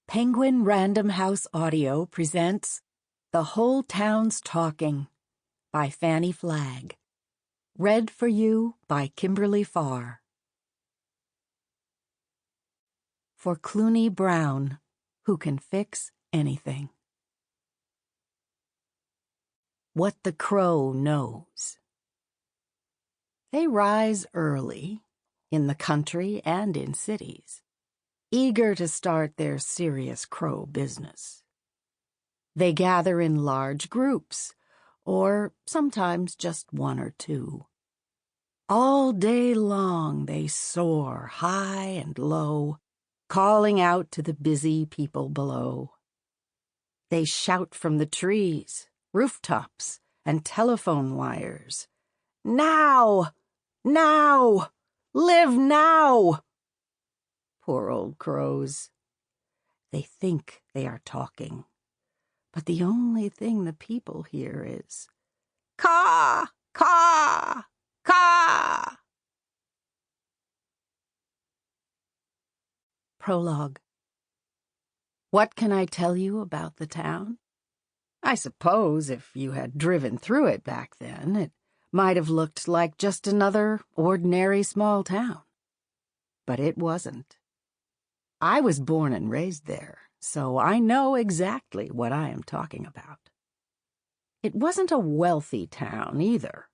Penguin Random House Audio presents The Whole Town's Talking by Fannie Flagg. Read for you by Kimberly Farr. For Clooney Brown, who can fix anything. What the Crow Knows. They rise early, in the country and in cities, eager to start their serious crow business. They gather in large groups, or sometimes just one or two. All day long they soar high and low, calling out to the busy people below. They shout from the trees, rooftops, and telephone wires, "Now! Now! Live now!" Poor old crows. They think they are talking, but the only thing the people hear is caw, caw, caw. Prologue. What can I tell you about the town? I suppose if you had driven through it back then, it might have looked like just another ordinary small town. But it wasn't. I was born and raised there, so I know exactly what I am talking about. It wasn't a wealthy town either,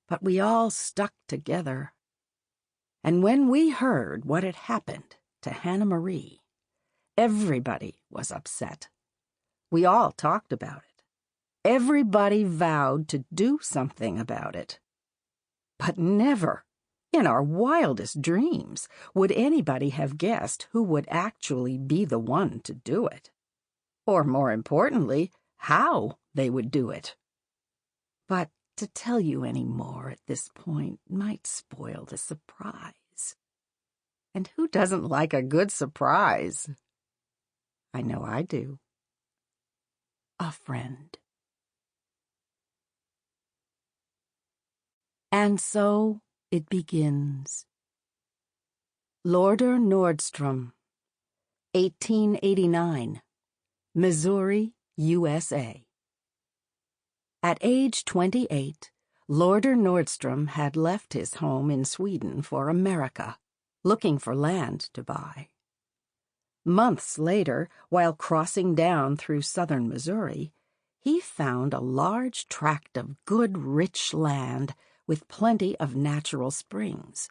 but we all stuck together. And when we heard what had happened to Hannah Marie, everybody was upset. We all talked about it. Everybody vowed to do something about it. But never, in our wildest dreams, would anybody have guessed who would actually be the one to do it. Or, more importantly, how they would do it. But to tell you any more at this point might spoil the surprise. And who doesn't like a good surprise? I know I do. A friend. And so it begins. Lordor Nordstrom, 1889, Missouri, USA. At age 28, Lordor Nordstrom had left his home in Sweden for America, looking for land to buy. Months later, while crossing down through southern Missouri, he found a large tract of good, rich land with plenty of natural springs,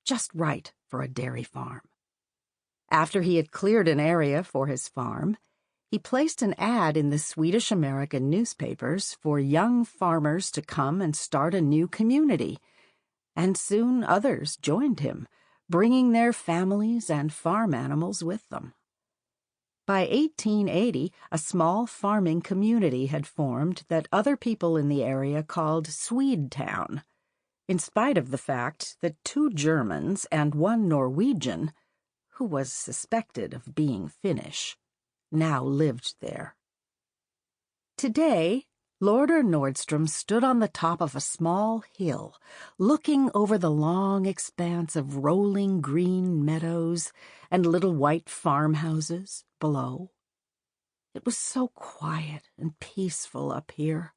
just right for a dairy farm. After he had cleared an area for his farm, he placed an ad in the Swedish-American newspapers for young farmers to come and start a new community, and soon others joined him, bringing their families and farm animals with them. By 1880, a small farming community had formed that other people in the area called Swedetown, in spite of the fact that 2 Germans and 1 Norwegian, who was suspected of being Finnish, now lived there. Today, Lordor Nordstrom stood on the top of a small hill, looking over the long expanse of rolling green meadows and little white farmhouses below. It was so quiet and peaceful up here.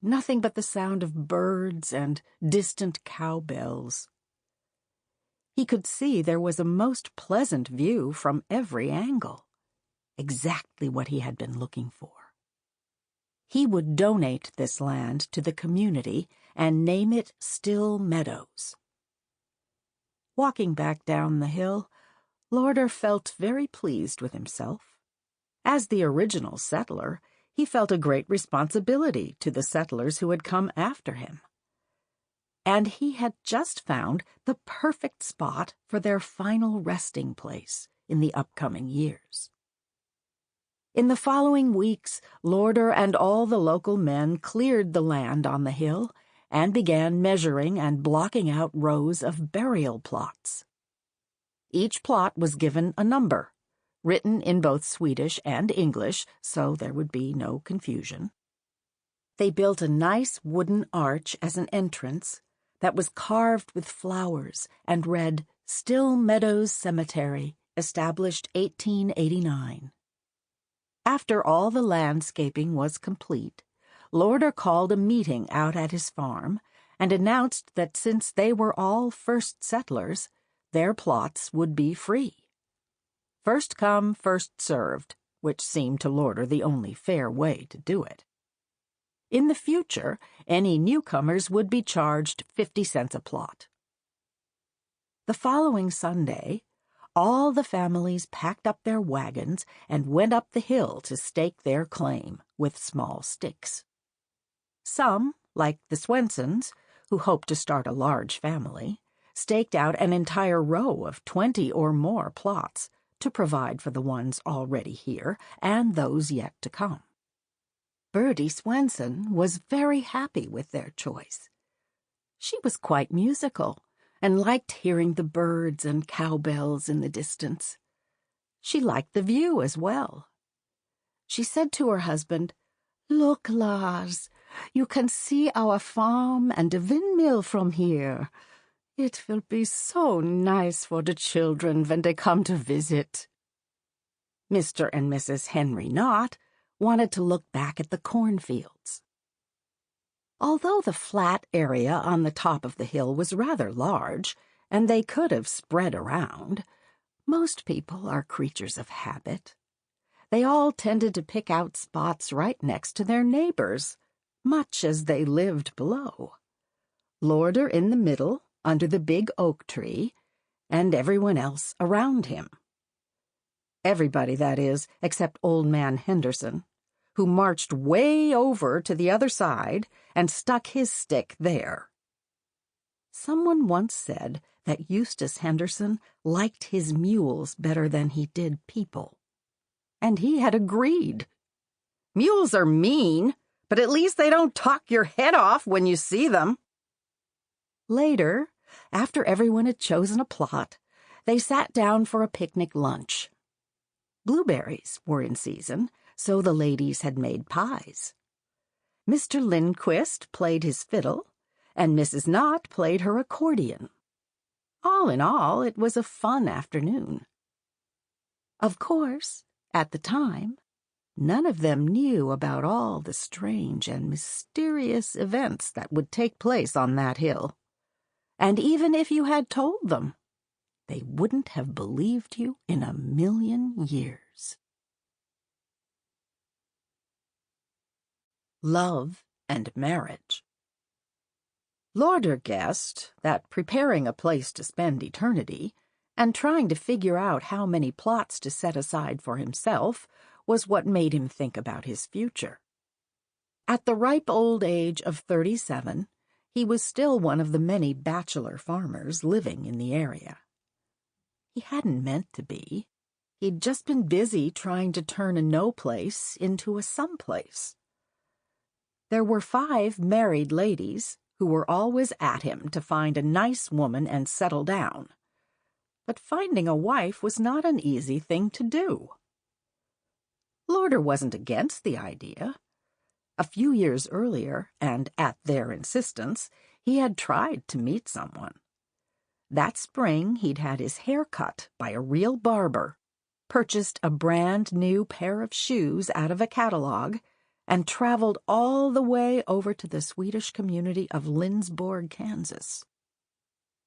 Nothing but the sound of birds and distant cowbells. He could see there was a most pleasant view from every angle, exactly what he had been looking for. He would donate this land to the community and name it Still Meadows. Walking back down the hill, Lordor felt very pleased with himself. As the original settler, he felt a great responsibility to the settlers who had come after him. And he had just found the perfect spot for their final resting place in the upcoming years. In the following weeks, Lordor and all the local men cleared the land on the hill and began measuring and blocking out rows of burial plots. Each plot was given a number, written in both Swedish and English, so there would be no confusion. They built a nice wooden arch as an entrance that was carved with flowers and read, "Still Meadows Cemetery, established 1889. After all the landscaping was complete, Lordor called a meeting out at his farm and announced that since they were all first settlers, their plots would be free. First come, first served, which seemed to Lordor the only fair way to do it. In the future, any newcomers would be charged 50 cents a plot. The following Sunday, all the families packed up their wagons and went up the hill to stake their claim with small sticks. Some, like the Swensons, who hoped to start a large family, staked out an entire row of 20 or more plots to provide for the ones already here and those yet to come. Bertie Swenson was very happy with their choice. She was quite musical and liked hearing the birds and cowbells in the distance. She liked the view as well. She said to her husband, "Look, Lars, you can see our farm and the windmill from here. It will be so nice for the children when they come to visit." Mr. and Mrs. Henry Knott wanted to look back at the cornfields. Although the flat area on the top of the hill was rather large, and they could have spread around, most people are creatures of habit. They all tended to pick out spots right next to their neighbors, much as they lived below. Lordor in the middle, under the big oak tree, and everyone else around him. Everybody, that is, except Old Man Henderson, who marched way over to the other side and stuck his stick there. Someone once said that Eustace Henderson liked his mules better than he did people. And he had agreed. Mules are mean, but at least they don't talk your head off when you see them. Later, after everyone had chosen a plot, they sat down for a picnic lunch. Blueberries were in season, so the ladies had made pies. Mr. Lindquist played his fiddle, and Mrs. Knott played her accordion. All in all, it was a fun afternoon. Of course, at the time, none of them knew about all the strange and mysterious events that would take place on that hill. And even if you had told them, they wouldn't have believed you in a million years. Love and Marriage. Lordor guessed that preparing a place to spend eternity and trying to figure out how many plots to set aside for himself was what made him think about his future. At the ripe old age of 37, he was still one of the many bachelor farmers living in the area. He hadn't meant to be. He'd just been busy trying to turn a no place into a someplace. There were 5 married ladies who were always at him to find a nice woman and settle down. But finding a wife was not an easy thing to do. Lordor wasn't against the idea. A few years earlier, and at their insistence, he had tried to meet someone. That spring, he'd had his hair cut by a real barber, purchased a brand-new pair of shoes out of a catalog, and traveled all the way over to the Swedish community of Lindsborg, Kansas.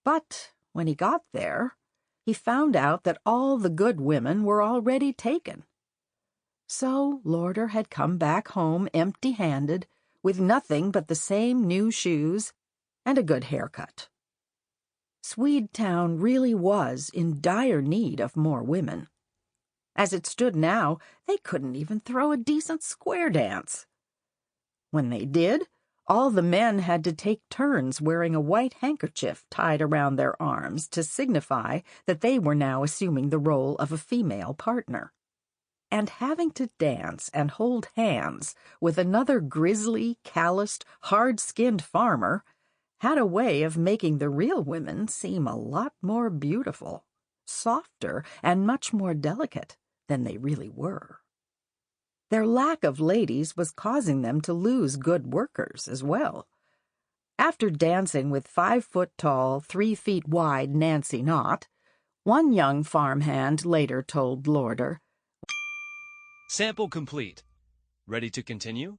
But when he got there, he found out that all the good women were already taken. So Lordor had come back home empty-handed, with nothing but the same new shoes and a good haircut. Swedetown really was in dire need of more women. As it stood now, they couldn't even throw a decent square dance. When they did, all the men had to take turns wearing a white handkerchief tied around their arms to signify that they were now assuming the role of a female partner. And having to dance and hold hands with another grisly, calloused, hard-skinned farmer had a way of making the real women seem a lot more beautiful, softer, and much more delicate than they really were. Their lack of ladies was causing them to lose good workers as well. After dancing with 5-foot-tall, 3-feet-wide Nancy Knott, One young farmhand later told Lordor, Sample complete. Ready to continue?